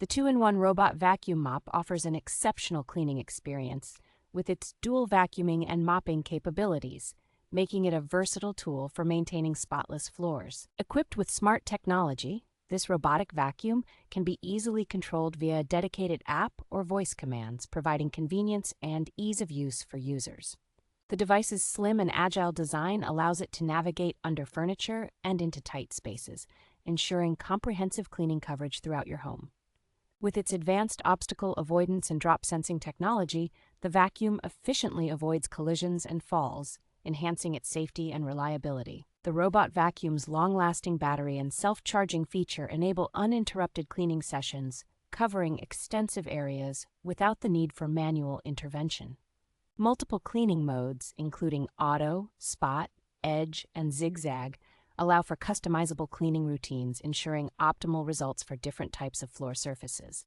The two-in-one Robot Vacuum Mop offers an exceptional cleaning experience with its dual vacuuming and mopping capabilities, making it a versatile tool for maintaining spotless floors. Equipped with smart technology, this robotic vacuum can be easily controlled via a dedicated app or voice commands, providing convenience and ease of use for users. The device's slim and agile design allows it to navigate under furniture and into tight spaces, ensuring comprehensive cleaning coverage throughout your home. With its advanced obstacle avoidance and drop sensing technology, the vacuum efficiently avoids collisions and falls, enhancing its safety and reliability. The robot vacuum's long-lasting battery and self-charging feature enable uninterrupted cleaning sessions, covering extensive areas without the need for manual intervention. Multiple cleaning modes, including auto, spot, edge, and zigzag, allow for customizable cleaning routines, ensuring optimal results for different types of floor surfaces.